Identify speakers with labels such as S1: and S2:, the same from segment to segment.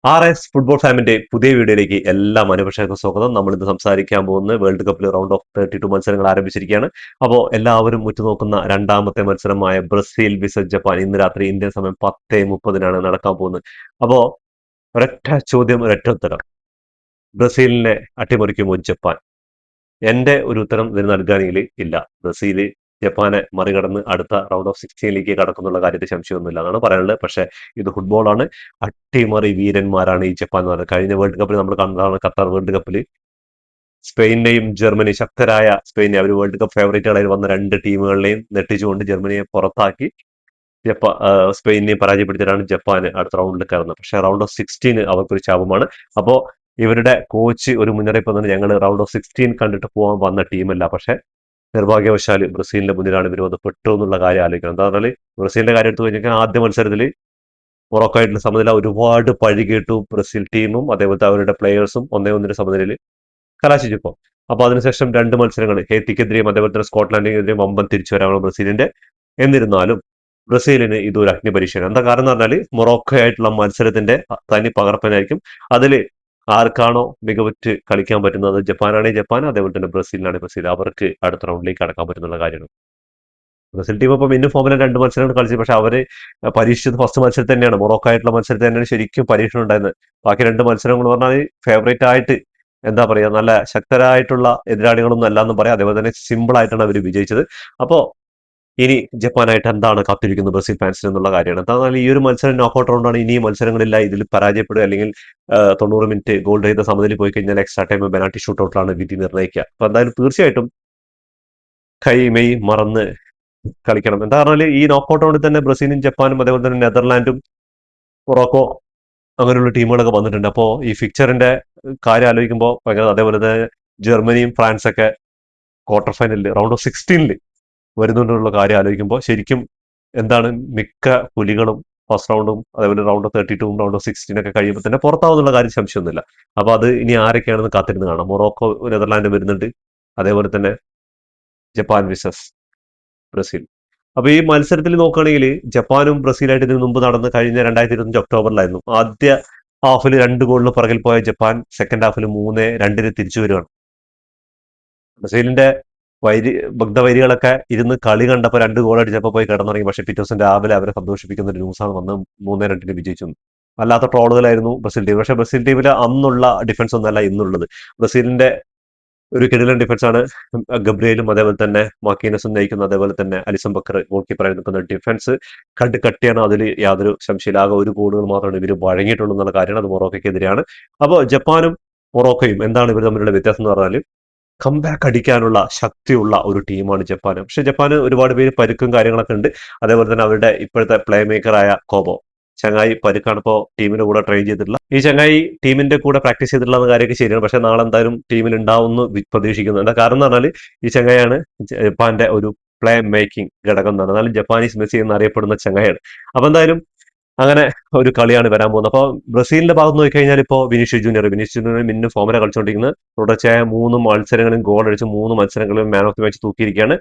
S1: RS football ഫാമിന്റെ പുതിയ വീഡിയോയിലേക്ക് എല്ലാ മനഃപക്ഷർക്കും സ്വാഗതം. നമ്മൾ ഇന്ന് സംസാരിക്കാൻ പോകുന്നത് വേൾഡ് കപ്പിൽ റൗണ്ട് ഓഫ് 32 മത്സരങ്ങൾ ആരംഭിച്ചിരിക്കുകയാണ്. അപ്പോൾ എല്ലാവരും ഉറ്റുനോക്കുന്ന രണ്ടാമത്തെ മത്സരമായ ബ്രസീൽ വിസ ജപ്പാൻ ഇന്ന് രാത്രി ഇന്ത്യൻ സമയം 10:30 നടക്കാൻ പോകുന്നത്. അപ്പോൾ ഒരൊറ്റ ചോദ്യം, ഒരൊറ്റ ഉത്തരം: ബ്രസീലിനെ അട്ടിമറിക്കുമോ ജപ്പാൻ? എന്റെ ഒരു ഉത്തരം ഇതിന് നൽകുകയാണെങ്കിൽ ഇല്ല. ബ്രസീൽ ജപ്പാനെ മറികടന്ന് അടുത്ത റൗണ്ട് ഓഫ് 16ലേക്ക് കടക്കുന്നുള്ള കാര്യത്തിൽ സംശയമൊന്നുമില്ല എന്നാണ് പറയാനുള്ളത്. പക്ഷേ ഇത് ഫുട്ബോളാണ്. അട്ടിമറി വീരന്മാരാണ് ഈ ജപ്പാൻ എന്ന് പറയുന്നത്. കഴിഞ്ഞ വേൾഡ് കപ്പിൽ നമ്മൾ കണ്ടതാണ്. ഖത്തർ വേൾഡ് കപ്പിൽ സ്പെയിനെയും ജർമ്മനി, ശക്തരായ സ്പെയിനെ, അവർ വേൾഡ് കപ്പ് ഫേവറേറ്റുകളായി വന്ന രണ്ട് ടീമുകളെയും നെട്ടിച്ചുകൊണ്ട് ജർമ്മനിയെ പുറത്താക്കി സ്പെയിനെ പരാജയപ്പെടുത്തിയിട്ടാണ് ജപ്പാൻ അടുത്ത റൗണ്ടിൽ കയറുന്നത്. പക്ഷേ റൗണ്ട് ഓഫ് 16 അവർക്കൊരു ശാപമാണ്. അപ്പോൾ ഇവരുടെ കോച്ച് ഒരു മുന്നറിയിപ്പ് തന്നെ, ഞങ്ങൾ റൗണ്ട് ഓഫ് 16 കണ്ടിട്ട് പോകാൻ വന്ന ടീമല്ല, പക്ഷെ നിർഭാഗ്യവശാൽ ബ്രസീലിന്റെ മുന്നിലാണ് ഇവർ വന്ന് പെട്ടു എന്നുള്ള കാര്യം ആലോചിക്കണം. എന്താ പറഞ്ഞാൽ ബ്രസീലിന്റെ കാര്യം എടുത്തു കഴിഞ്ഞാൽ ആദ്യ മത്സരത്തിൽ മൊറോക്കോ ആയിട്ടുള്ള സമനില ഒരുപാട് പഴി കേട്ടു. ബ്രസീൽ ടീമും അതേപോലത്തെ അവരുടെ പ്ലേയേഴ്സും 1-1 സമനിലയിൽ കലാശിച്ചിപ്പോ. അപ്പൊ അതിനുശേഷം രണ്ട് മത്സരങ്ങൾ ഹേത്തിക്കെതിരെയും അതേപോലെ തന്നെ സ്കോട്ട്ലാൻഡിനെതിരെയും വമ്പൻ തിരിച്ചു വരാനാണ് ബ്രസീലിന്റെ. എന്നിരുന്നാലും ബ്രസീലിന് ഇതൊരു അഗ്നി പരീക്ഷയാണ്. എന്താ കാരണം എന്ന് പറഞ്ഞാൽ മൊറോക്കോ ആയിട്ടുള്ള മത്സരത്തിന്റെ തനി പകർപ്പനായിരിക്കും. അതിൽ ആർക്കാണോ മികവുറ്റ് കളിക്കാൻ പറ്റുന്നത്, ജപ്പാനാണെങ്കിൽ ജപ്പാൻ, അതേപോലെ തന്നെ ബ്രസീലിനാണെങ്കിൽ ബ്രസീൽ, അവർക്ക് അടുത്ത റൗണ്ടിലേക്ക് കടക്കാൻ പറ്റുന്നുള്ള കാര്യമാണ്. ബ്രസീൽ ടീം ഇപ്പം ഇന്നും ഫോമിലെ രണ്ട് മത്സരങ്ങൾ കളിച്ചു. പക്ഷെ അവര് പരീക്ഷിച്ചത് ഫസ്റ്റ് മത്സരത്തിൽ തന്നെയാണ്, മൊറോക്കോ ആയിട്ടുള്ള മത്സരത്തിൽ തന്നെയാണ് ശരിക്കും പരീക്ഷണം ഉണ്ടായിരുന്നത്. ബാക്കി രണ്ട് മത്സരങ്ങൾ പറഞ്ഞാൽ ഫേവറേറ്റ് ആയിട്ട്, എന്താ പറയാ, നല്ല ശക്തരായിട്ടുള്ള എതിരാളികളൊന്നും അല്ല എന്ന് പറയാം. അതേപോലെ തന്നെ സിമ്പിൾ ആയിട്ടാണ് അവർ വിജയിച്ചത്. അപ്പോ ഇനി ജപ്പാനായിട്ട് എന്താണ് കാത്തിരിക്കുന്നത് ബ്രസീൽ ഫാൻസിന് എന്നുള്ള കാര്യമാണ്. എന്നാൽ ഈ ഒരു മത്സരം നോക്കൌട്ട് റൗണ്ടാണ്. ഇനി മത്സരങ്ങളില്ല. ഇതിൽ പരാജയപ്പെടുക അല്ലെങ്കിൽ 90 മിനിറ്റ് ഗോൾ ചെയ്ത സമനിലയിൽ പോയി കഴിഞ്ഞാൽ എക്സ്ട്രാ ടൈം പെനാൽറ്റി ഷൂട്ടൗട്ടിലാണ് വിധി നിർണ്ണയിക്കുക. അപ്പൊ എന്തായാലും തീർച്ചയായിട്ടും കൈ മെയ് മറന്ന് കളിക്കണം. എന്താ പറഞ്ഞാൽ ഈ നോക്കൌട്ട് റൗണ്ടിൽ തന്നെ ബ്രസീലും ജപ്പാനും അതേപോലെ തന്നെ നെതർലാൻഡും മൊറോക്കോ അങ്ങനെയുള്ള ടീമുകളൊക്കെ വന്നിട്ടുണ്ട്. അപ്പോൾ ഈ ഫിക്ചറിന്റെ കാര്യം ആലോചിക്കുമ്പോൾ ഭയങ്കര, അതേപോലെ തന്നെ ജർമ്മനിയും ഫ്രാൻസൊക്കെ ക്വാർട്ടർ ഫൈനലിൽ റൗണ്ട് ഓഫ് 16 വരുന്നുണ്ടെന്നുള്ള കാര്യം ആലോചിക്കുമ്പോൾ ശരിക്കും എന്താണ്, മിക്ക പുലികളും ഫസ്റ്റ് റൗണ്ടും അതേപോലെ റൗണ്ട് ഓഫ് 32 റൗണ്ട് ഓഫ് 16 ഒക്കെ കഴിയുമ്പോൾ തന്നെ പുറത്താവുന്നുള്ള കാര്യം സംശയമൊന്നുമില്ല. അപ്പൊ അത് ഇനി ആരൊക്കെയാണെന്ന് കാത്തിരുന്ന് കാണാം. മൊറോക്കോ നെതർലാൻഡ് വരുന്നുണ്ട്, അതേപോലെ തന്നെ ജപ്പാൻ വിസസ് ബ്രസീൽ. അപ്പൊ ഈ മത്സരത്തിൽ നോക്കുകയാണെങ്കിൽ ജപ്പാനും ബ്രസീലായിട്ട് ഇതിനു മുമ്പ് നടന്ന് കഴിഞ്ഞ 2025 ഒക്ടോബറിലായിരുന്നു. ആദ്യ ഹാഫിൽ 2 ഗോളിന് പുറകിൽ പോയ ജപ്പാൻ സെക്കൻഡ് ഹാഫിൽ 3-2 തിരിച്ചു വരികയാണ്. ബ്രസീലിന്റെ ഭക്തവൈരികളൊക്കെ ഇരുന്ന് കളി കണ്ടപ്പോൾ 2 ഗോൾ അടിച്ചപ്പോൾ പോയി കിടന്നുറങ്ങി. പക്ഷെ പിറ്റേ ദിവസം രാവിലെ അവരെ സന്തോഷിപ്പിക്കുന്ന ഒരു ന്യൂസാണ് വന്ന് 3-2 വിജയിച്ചു. അല്ലാത്ത ട്രോളുകളായിരുന്നു ബ്രസീൽ ടീം. പക്ഷെ ബ്രസീൽ ടീമിൽ അന്നുള്ള ഡിഫൻസ് ഒന്നല്ല ഇന്നുള്ളത്. ബ്രസീലിന്റെ ഒരു കിടിലൻ ഡിഫൻസ് ആണ്. ഗബ്രിയേലും അതേപോലെ തന്നെ മാർക്കീനസും നയിക്കുന്ന, അതേപോലെ തന്നെ അലിസൺ ബക്കർ ഗോൾ കീപ്പറായി നിൽക്കുന്ന ഡിഫൻസ് കട്ടിയാണ്. അതിൽ യാതൊരു സംശയമില്ല. ആകെ ഒരു ഗോളുകൾ മാത്രമാണ് ഇവർ വഴങ്ങിയിട്ടുള്ളൂ എന്നുള്ള കാര്യമാണ്. അത് മൊറോക്കോയ്ക്കെതിരെയാണ്. അപ്പോൾ ജപ്പാനും മൊറോക്കോയും എന്താണ് ഇവർ തമ്മിലുള്ള വ്യത്യാസം എന്ന് പറഞ്ഞാൽ, കംബാക്ക് അടിക്കാനുള്ള ശക്തിയുള്ള ഒരു ടീമാണ് ജപ്പാൻ. പക്ഷെ ജപ്പാന് ഒരുപാട് പേര് പരുക്കും കാര്യങ്ങളൊക്കെ ഉണ്ട്. അതേപോലെ തന്നെ അവരുടെ ഇപ്പോഴത്തെ പ്ലേ മേക്കറായ കോബോ ചങ്ങായി പരുക്കാണ് ഇപ്പോൾ ടീമിന്റെ കൂടെ ട്രെയിൻ ചെയ്തിട്ടുള്ള. ഈ ചങ്ങായി ടീമിന്റെ കൂടെ പ്രാക്ടീസ് ചെയ്തിട്ടുള്ള കാര്യമൊക്കെ ശരിയാണ്. പക്ഷെ നാളെ എന്തായാലും ടീമിൽ ഉണ്ടാവുമെന്ന് പ്രതീക്ഷിക്കുന്നു. എന്താ കാരണം എന്ന് പറഞ്ഞാൽ ഈ ചങ്ങായാണ് ജപ്പാന്റെ ഒരു പ്ലേ മേക്കിംഗ് ഘടകം എന്ന് പറഞ്ഞാൽ ജപ്പാനീസ് മെസ്സി എന്ന് അറിയപ്പെടുന്ന ചങ്ങായാണ്. അപ്പൊ എന്തായാലും അങ്ങനെ ഒരു കളിയാണ് വരാൻ പോകുന്നത്. അപ്പോൾ ബ്രസീലിന്റെ ഭാഗത്ത് നോക്കിക്കഴിഞ്ഞാൽ ഇപ്പോൾ വിനീഷ്യസ് ജൂനിയർ മിന്നും ഫോമിനെ കളിച്ചുകൊണ്ടിരിക്കുന്നത്. തുടർച്ചയായ 3 മത്സരങ്ങളും ഗോൾ അടിച്ച് 3 മത്സരങ്ങളിലും മാൻ ഓഫ് ദി മാച്ച് തൂക്കിയിരിക്കുകയാണ്.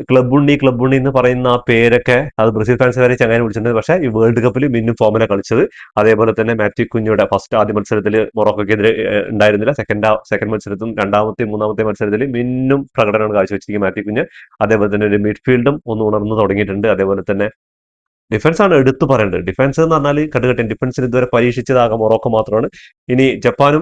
S1: ക്ലബ് ഉണ്ണി എന്ന് പറയുന്ന ആ പേരൊക്കെ അത് ബ്രസീൽ ഫാൻസുകാരെ ചങ്ങനെ വിളിച്ചിട്ടുണ്ട്. പക്ഷേ ഈ വേൾഡ് കപ്പിൽ മിന്നും ഫോമിനെ കളിച്ചത്. അതേപോലെ തന്നെ മാത്യു കുഞ്ഞയുടെ ആദ്യ മത്സരത്തിൽ മൊറോക്കോക്കെതിരെ ഉണ്ടായിരുന്നില്ല. സെക്കൻഡ് മത്സരത്തിലും മൂന്നാമത്തെ മത്സരത്തിൽ മിന്നും പ്രകടനമാണ് കാഴ്ചവെച്ചിരിക്കുന്നത് മാത്യു കുഞ്ഞ്. അതേപോലെ തന്നെ ഒരു മിഡ്ഫീൽഡും ഒന്ന് ഉണർന്നു തുടങ്ങിയിട്ടുണ്ട്. അതേപോലെ തന്നെ ഡിഫൻസ് ആണ് എടുത്തു പറയേണ്ടത്. ഡിഫൻസ് എന്ന് പറഞ്ഞാൽ കണ്ടുകെട്ടൻ ഡിഫൻസിന് ഇതുവരെ പരീക്ഷിച്ചതാകെ മൊറോക്കോ മാത്രമാണ്. ഇനി ജപ്പാനും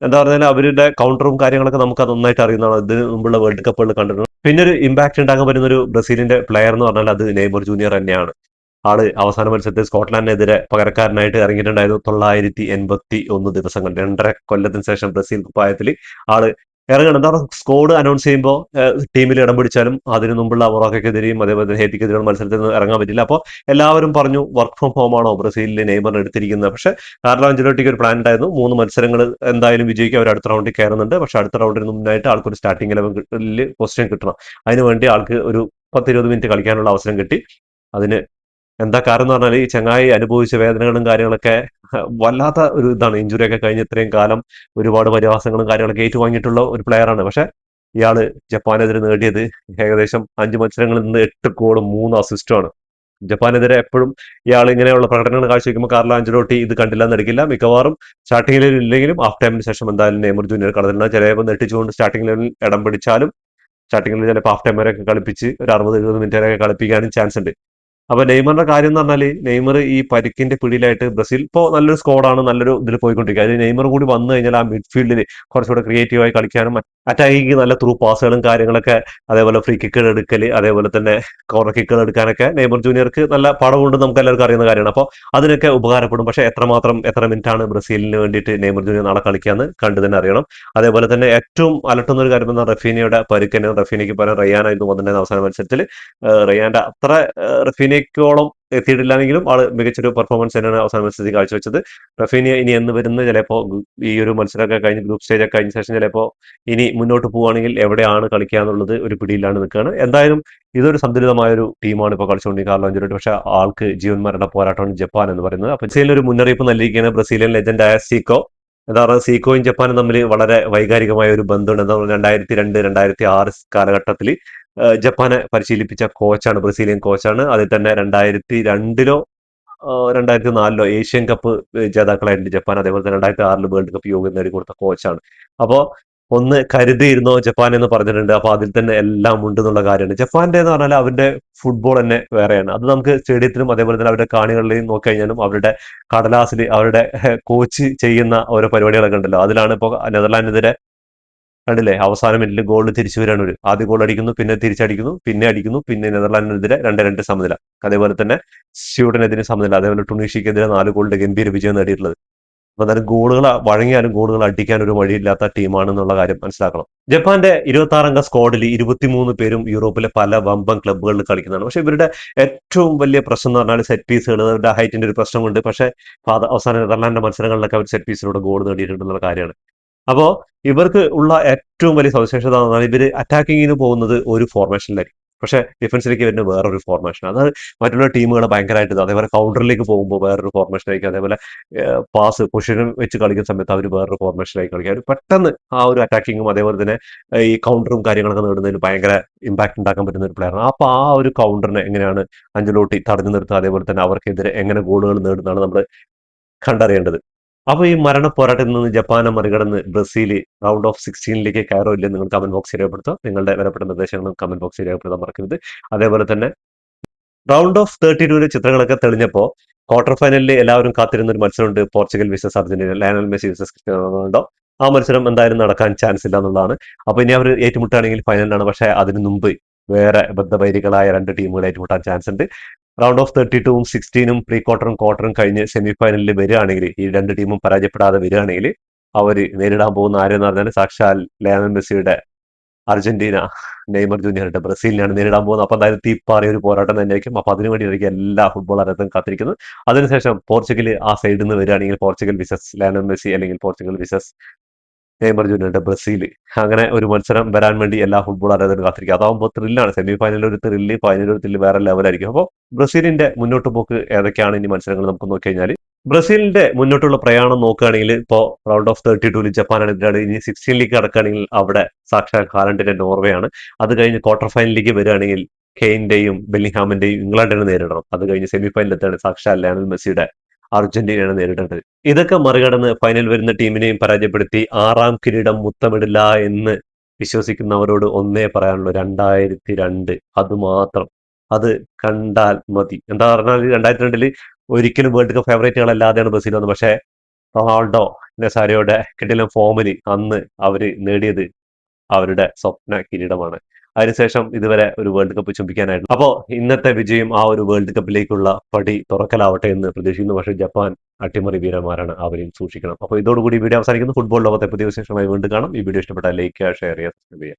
S1: എന്താ പറഞ്ഞാൽ അവരുടെ കൗണ്ടറും കാര്യങ്ങളൊക്കെ നമുക്ക് അത് നന്നായിട്ട് അറിയുന്നതാണ്. ഇതിന് മുമ്പുള്ള വേൾഡ് കപ്പുകൾ കണ്ടിട്ടുണ്ട്. പിന്നെ ഒരു ഇമ്പാക്ട് ഉണ്ടാക്കാൻ പറ്റുന്ന ഒരു ബ്രസീലിന്റെ പ്ലെയർ എന്ന് പറഞ്ഞാൽ അത് നെയ്മർ ജൂനിയർ തന്നെയാണ്. ആള് അവസാന മത്സരത്തിൽ സ്കോട്ട്ലാൻഡിനെതിരെ പകരക്കാരനായിട്ട് ഇറങ്ങിയിട്ടുണ്ടായിരുന്നു. 981 ദിവസങ്ങൾ, 2.5 കൊല്ലത്തിന് ശേഷം ബ്രസീൽ കുപ്പായത്തിൽ ആള് ഇറങ്ങണം. എന്താ പറയുക, സ്കോഡ് അനൗൺസ് ചെയ്യുമ്പോൾ ടീമിൽ ഇടം പിടിച്ചാലും അതിനു മുമ്പുള്ള മൊറോക്കോക്കെതിരെയും അതേപോലെ ഹേത്തിക്കെതിരെയുള്ള മത്സരത്തിൽ നിന്ന് ഇറങ്ങാൻ പറ്റില്ല. അപ്പോൾ എല്ലാവരും പറഞ്ഞു വർക്ക് ഫ്രം ഹോം ആണോ ബ്രസീലിൽ നെയ്മറിന് എടുത്തിരിക്കുന്നത്. പക്ഷെ കാർലോ അഞ്ചലോട്ടിക്ക് ഒരു പ്ലാൻ ഉണ്ടായിരുന്നു. 3 മത്സരങ്ങൾ എന്തായാലും വിജയിക്കുക, അവർ അടുത്ത റൗണ്ടിൽ കയറുന്നുണ്ട്. പക്ഷെ അടുത്ത റൗണ്ടിന് മുന്നായിട്ട് ആൾക്കൊരു സ്റ്റാർട്ടിംഗ് 11 പൊസിഷൻ കിട്ടണം. അതിനുവേണ്ടി ആൾക്ക് ഒരു 10-20 മിനിറ്റ് കളിക്കാനുള്ള അവസരം കിട്ടി. അതിന് എന്താ കാരണം എന്ന് പറഞ്ഞാൽ ഈ ചങ്ങായി അനുഭവിച്ച വേദനകളും കാര്യങ്ങളൊക്കെ വല്ലാത്ത ഒരു ഇതാണ്. ഇഞ്ചുറി ഒക്കെ കഴിഞ്ഞ് ഇത്രയും കാലം ഒരുപാട് പരിഹാസങ്ങളും കാര്യങ്ങളൊക്കെ ഏറ്റുവാങ്ങിയിട്ടുള്ള ഒരു പ്ലെയറാണ്. പക്ഷെ ഇയാള് ജപ്പാനെതിരെ നേടിയത് ഏകദേശം 5 മത്സരങ്ങളിൽ നിന്ന് 8 ഗോളും 3 അസിസ്റ്റുമാണ്. ജപ്പാനെതിരെ എപ്പോഴും ഇയാൾ ഇങ്ങനെയുള്ള പ്രകടനങ്ങൾ കാഴ്ചവെക്കുമ്പോൾ കാർലോ ആഞ്ചലോട്ടി ഇത് കണ്ടില്ലെന്ന് എടുക്കില്ല. മിക്കവാറും സ്റ്റാർട്ടിംഗ് ലെവലിൽ ഇല്ലെങ്കിലും ഹാഫ് ടൈമിന് ശേഷം എന്തായാലും നെയ്മർ ജൂനിയർ കളത്തിലുണ്ടാവും. ചിലപ്പോൾ നെട്ടിച്ചുകൊണ്ട് സ്റ്റാർട്ടിംഗ് ലെവലിൽ ഇടം പിടിച്ചാലും സ്റ്റാർട്ടിംഗിൽ ചിലപ്പോൾ ഹാഫ് ടൈം വരെയൊക്കെ കളിപ്പിച്ച് ഒരു 60-70 മിനിറ്റ് വരെയൊക്കെ കളിപ്പിക്കാനും ചാൻസ് ഉണ്ട്. അപ്പൊ നെയ്മറിന്റെ കാര്യം എന്ന് പറഞ്ഞാല് നെയ്മർ ഈ പരിക്കിന്റെ പിടിയിലായിട്ട് ബ്രസീൽ ഇപ്പോൾ നല്ലൊരു സ്ക്വാഡാണ്, നല്ലൊരു ഇതിൽ പോയിക്കൊണ്ടിരിക്കുക. അതിൽ നെയ്മർ കൂടി വന്നു കഴിഞ്ഞാൽ ആ മിഡ്ഫീൽഡിൽ കുറച്ചുകൂടെ ക്രിയേറ്റീവായി കളിക്കാനും അറ്റാക്കിങ് നല്ല ത്രൂ പാസുകളും കാര്യങ്ങളൊക്കെ, അതേപോലെ ഫ്രീ കിക്കുകൾ എടുക്കൽ, അതേപോലെ തന്നെ കോർണർ കിക്കുകൾ എടുക്കാനൊക്കെ നെയ്മർ ജൂനിയർക്ക് നല്ല പടവുണ്ട്, നമുക്ക് എല്ലാവർക്കും അറിയുന്ന കാര്യമാണ്. അപ്പോൾ അതിനൊക്കെ ഉപകാരപ്പെടും. പക്ഷെ എത്ര മിനിറ്റ് ആണ് ബ്രസീലിന് വേണ്ടിയിട്ട് നെയ്മർ ജൂനിയർ നാളെ കളിക്കാന്ന് കണ്ടു തന്നെ അറിയണം. അതേപോലെ തന്നെ ഏറ്റവും അലട്ടുന്ന ഒരു കാര്യം എന്ന് റഫീനയുടെ പരുക്കന്. റഫീനയ്ക്ക് പകരം റയാനായിരുന്നു വന്നിട്ടുണ്ടായിരുന്ന അവസാന മത്സരത്തിൽ. റയാന്റെ അത്ര റഫീനയ്ക്കോളം എത്തിയിട്ടില്ലെങ്കിലും ആള് മികച്ചൊരു പെർഫോമൻസ് തന്നെയാണ് അവസാന മത്സരത്തിൽ കാഴ്ചവെച്ചത്. റഫീനിയ ഇനി എന്ന് വരുന്ന ചിലപ്പോൾ ഈ ഒരു മത്സരമൊക്കെ കഴിഞ്ഞ് ഗ്രൂപ്പ് സ്റ്റേജ് ഒക്കെ കഴിഞ്ഞ ശേഷം ചിലപ്പോൾ ഇനി മുന്നോട്ട് പോവുകയാണെങ്കിൽ എവിടെയാണ് കളിക്കുക എന്നുള്ളത് ഒരു പിടിയിലാണ് നിൽക്കുകയാണ്. എന്തായാലും ഇതൊരു സന്തുലിതമായ ഒരു ടീമാണ് ഇപ്പോൾ കളിച്ചുകൊണ്ടിരിക്കുന്നത് കാർലോ ആഞ്ചലോട്ടി. പക്ഷേ ആൾക്ക് ജീവൻ മരണ പോരാട്ടമാണ് ജപ്പാൻ എന്ന് പറയുന്നത്. അപ്പോൾ ബ്രസീലിന് ഒരു മുന്നറിയിപ്പ് നൽകിയിരിക്കുകയാണ് ബ്രസീലിയൻ ലെജൻഡായ സീക്കോ. എന്താ പറയുക, സീക്കോയും ജപ്പാനും തമ്മിൽ വളരെ വൈകാരികമായ ഒരു ബന്ധമുണ്ട്. എന്താ പറയുക, 2002-2006 കാലഘട്ടത്തിൽ ജപ്പാനെ പരിശീലിപ്പിച്ച കോച്ചാണ്, ബ്രസീലിയൻ കോച്ചാണ്. അതിൽ തന്നെ 2002-ലോ 2004-ലോ ഏഷ്യൻ കപ്പ് ജേതാക്കളായിട്ടുണ്ട് ജപ്പാൻ. അതേപോലെ തന്നെ 2006-ൽ വേൾഡ് കപ്പ് യോഗ്യത നേടിക്കൊടുത്ത കോച്ചാണ്. അപ്പോ ഒന്ന് കരുതിയിരുന്നോ ജപ്പാൻ എന്ന് പറഞ്ഞിട്ടുണ്ട്. അപ്പൊ അതിൽ തന്നെ എല്ലാം ഉണ്ട് എന്നുള്ള കാര്യമാണ്. ജപ്പാന്റെ എന്ന് പറഞ്ഞാൽ അവരുടെ ഫുട്ബോൾ തന്നെ വേറെയാണ്. അത് നമുക്ക് സ്റ്റേഡിയത്തിലും അതേപോലെ തന്നെ അവരുടെ കാണികളിലും നോക്കി കഴിഞ്ഞാലും അവരുടെ കടലാസിൽ അവരുടെ കോച്ച് ചെയ്യുന്ന ഓരോ പരിപാടികളൊക്കെ ഉണ്ടല്ലോ. അതിലാണ് ഇപ്പോൾ നെതർലാൻഡിനെതിരെ കണ്ടില്ലേ, അവസാന മിനിറ്റിൽ ഗോൾ തിരിച്ചു വരികയാണ്. ഒരു ആദ്യ ഗോൾ അടിക്കുന്നു, പിന്നെ തിരിച്ചടിക്കുന്നു, പിന്നെ അടിക്കുന്നു, പിന്നെ നെതർലാൻഡിനെതിരെ 2-2 സമനില. അതേപോലെ തന്നെ സ്വീഡനെതിരെ സമനില. അതേപോലെ ടുണീഷ്യക്കെതിരെ 4 ഗോളിന്റെ ഗംഭീര വിജയം നേടിയിട്ടുള്ളത്. അപ്പൊ എന്തായാലും ഗോളുകൾ വഴങ്ങിയാലും ഗോളുകൾ അടിക്കാൻ ഒരു വഴിയില്ലാത്ത ടീമാണെന്നുള്ള കാര്യം മനസ്സിലാക്കണം. ജപ്പാന്റെ 26-അംഗ സ്ക്വാഡിൽ 23 പേരും യൂറോപ്പിലെ പല വമ്പൻ ക്ലബ്ബുകളിൽ കളിക്കുന്നതാണ്. പക്ഷെ ഇവരുടെ ഏറ്റവും വലിയ പ്രശ്നം എന്ന് പറഞ്ഞാൽ സെറ്റ് പീസുകൾ, അവരുടെ ഹൈറ്റിന്റെ ഒരു പ്രശ്നമുണ്ട്. പക്ഷെ അവസാന നെതർലാൻഡിന്റെ മത്സരങ്ങളിലൊക്കെ അവർ സെറ്റ് പീസിലൂടെ ഗോൾ നേടിയിട്ടുണ്ടെന്നുള്ള കാര്യമാണ്. അപ്പോ ഇവർക്ക് ഉള്ള ഏറ്റവും വലിയ സവിശേഷത എന്ന് പറഞ്ഞാൽ ഇവര് അറ്റാക്കിങ്ങിന് പോകുന്നത് ഒരു ഫോർമേഷനിലായിരിക്കും. പക്ഷെ ഡിഫൻസിലേക്ക് വരുന്ന വേറൊരു ഫോർമേഷൻ. അത് മറ്റുള്ള ടീമുകളെ ഭയങ്കരമായിട്ട്, അതേപോലെ കൗണ്ടറിലേക്ക് പോകുമ്പോൾ വേറൊരു ഫോർമേഷനായിരിക്കും. അതേപോലെ പാസ് പൊസിഷൻ വെച്ച് കളിക്കുന്ന സമയത്ത് അവർ വേറൊരു ഫോർമേഷനിലായി കളിക്കുക. അവർ പെട്ടെന്ന് ആ ഒരു അറ്റാക്കിങ്ങും അതേപോലെ തന്നെ ഈ കൗണ്ടറും കാര്യങ്ങളൊക്കെ നേടുന്നതിൽ ഭയങ്കര ഇമ്പാക്ട് ഉണ്ടാക്കാൻ പറ്റുന്ന ഒരു പ്ലെയറാണ്. അപ്പൊ ആ ഒരു കൗണ്ടറിനെ എങ്ങനെയാണ് അഞ്ചലോട്ടി തടഞ്ഞു നിർത്തുക, അതേപോലെ തന്നെ അവർക്കെതിരെ എങ്ങനെ ഗോളുകൾ നേടുന്നതാണ് നമ്മൾ കണ്ടറിയേണ്ടത്. അപ്പൊ ഈ മരണ പോരാട്ടത്തിൽ നിന്ന് ജപ്പാനെ മറികടന്ന് ബ്രസീൽ റൗണ്ട് ഓഫ് 16ലേക്ക് കയറോ ഇല്ലെന്ന് നിങ്ങൾ കമന്റ് ബോക്സിൽ രേഖപ്പെടുത്തുക. നിങ്ങളുടെ വിലപ്പെട്ട നിർദ്ദേശങ്ങളും കമന്റ് ബോക്സിൽ രേഖപ്പെടുത്താൻ മറക്കരുത്. അതേപോലെ തന്നെ റൗണ്ട് ഓഫ് 32 ചിത്രങ്ങളൊക്കെ തെളിഞ്ഞപ്പോൾ ക്വാർട്ടർ ഫൈനലിൽ എല്ലാവരും കാത്തിരുന്ന ഒരു മത്സരമുണ്ട്, Portugal versus Argentina, Lionel Messi versus Cristiano Ronaldo. ആ മത്സരം എന്തായാലും നടക്കാൻ ചാൻസ് ഇല്ല എന്നുള്ളതാണ്. അപ്പൊ ഇനി അവർ ഏറ്റുമുട്ടുകയാണെങ്കിൽ ഫൈനലിലാണ്. പക്ഷേ അതിനു മുമ്പ് വേറെ ബദ്ധവൈരികളായ 2 ടീമുകൾ ഏറ്റുമുട്ടാൻ ചാൻസ് ഉണ്ട്. റൗണ്ട് ഓഫ് 32-ഉം 16-ഉം പ്രീ ക്വാർട്ടറും ക്വാർട്ടറും കഴിഞ്ഞ് സെമി ഫൈനലിൽ വരികയാണെങ്കിൽ, ഈ 2 ടീമും പരാജയപ്പെടാതെ വരികയാണെങ്കിൽ അവർ നേരിടാൻ പോകുന്ന ആരെന്ന് പറഞ്ഞാൽ സാക്ഷാൽ ലയണൽ മെസ്സിയുടെ അർജന്റീന, നെയ്മർ ജൂനിയറുടെ ബ്രസീലിനാണ് നേരിടാൻ പോകുന്നത്. അപ്പൊ എന്തായാലും തീപ്പാറിയ ഒരു പോരാട്ടം തന്നെയായിരിക്കും. അപ്പൊ അതിനു വേണ്ടിയായിരിക്കും എല്ലാ ഫുട്ബോൾ ആരാധകരും കാത്തിരിക്കുന്നത്. അതിനുശേഷം പോർച്ചുഗൽ ആ സൈഡിൽ നിന്ന് വരികയാണെങ്കിൽ പോർച്ചുഗൽ വിസസ് ലയണൽ മെസ്സി, അല്ലെങ്കിൽ പോർച്ചുഗൽ വിസസ് നെയ്മർ ജൂനിയറുടെ ബ്രസീൽ, അങ്ങനെ ഒരു മത്സരം വരാൻ വേണ്ടി എല്ലാ ഫുട്ബോൾ ആരാധകരും കാത്തിരിക്കും. അതാകുമ്പോൾ ത്രില്ലാണ്. സെമി ഫൈനലിൽ ഒരു ത്രില്ല്, ഫൈനലിൽ ഒരു ത്രില്ല് വേറെ ലെവലായിരിക്കും. അപ്പോൾ ബ്രസീലിന്റെ മുന്നോട്ട് പോക്ക് ഏതൊക്കെയാണ് ഇനി മത്സരങ്ങൾ നമുക്ക് നോക്കി കഴിഞ്ഞാൽ, ബ്രസീലിന്റെ മുന്നോട്ടുള്ള പ്രയാണം നോക്കുകയാണെങ്കിൽ ഇപ്പോൾ റൗണ്ട് ഓഫ് 32-ൽ ജപ്പാനാണ് എതിരാളി. ഇനി 16ലേക്ക് കടക്കുകയാണെങ്കിൽ അവിടെ സാക്ഷാൽ ഹാലൻഡിന്റെ നോർവേ ആണ്. അത് കഴിഞ്ഞ് ക്വാർട്ടർ ഫൈനലിലേക്ക് വരികയാണെങ്കിൽ കെയിന്റെയും ബെല്ലിംഗ്ഹാമിന്റെയും ഇംഗ്ലണ്ടിനെ നേരിടണം. അത് കഴിഞ്ഞ് സെമി ഫൈനലിൽ എത്തുകയാണ് സാക്ഷാൽ ലയണൽ മെസ്സിയുടെ അർജന്റീനയാണ് നേരിടേണ്ടത്. ഇതൊക്കെ മറികടന്ന് ഫൈനൽ വരുന്ന ടീമിനെയും പരാജയപ്പെടുത്തി 6ാം കിരീടം മുത്തമിടില്ല എന്ന് വിശ്വസിക്കുന്നവരോട് ഒന്നേ പറയാനുള്ളൂ, 2002 അത് മാത്രം, അത് കണ്ടാൽ മതി. എന്താ പറഞ്ഞാൽ 2002-ൽ ഒരിക്കലും വേൾഡ് കപ്പ് ഫേവറേറ്റുകളല്ലാതെയാണ് ബ്രസീൽ വന്നത്. പക്ഷേ റൊണാൾഡോ നെസാരിയോയുടെ കിടിലൻ ഫോമിൽ അന്ന് അവര് നേടിയത് അവരുടെ സ്വപ്ന കിരീടമാണ്. അതിനുശേഷം ഇതുവരെ ഒരു വേൾഡ് കപ്പ് ചുംബിക്കാനായിരുന്നു. അപ്പോൾ ഇന്നത്തെ വിജയം ആ ഒരു വേൾഡ് കപ്പിലേക്കുള്ള പടി തുറക്കലാവട്ടെ എന്ന് പ്രതീക്ഷിക്കുന്നു. പക്ഷേ ജപ്പാൻ അട്ടിമറി വീരന്മാരാണ്, അവരെയും സൂക്ഷിക്കണം. അപ്പോൾ ഇതോടുകൂടി വീഡിയോ അവസാനിക്കുന്നു. ഫുട്ബോൾ ലോകത്തെ പുതിയ വിശേഷമായി വീണ്ടും കാണാം. ഈ വീഡിയോ ഇഷ്ടപ്പെട്ടാൽ ലൈക്ക് ചെയ്യുക, ഷെയർ ചെയ്യുക, സബ്സ്ക്രൈബ് ചെയ്യുക.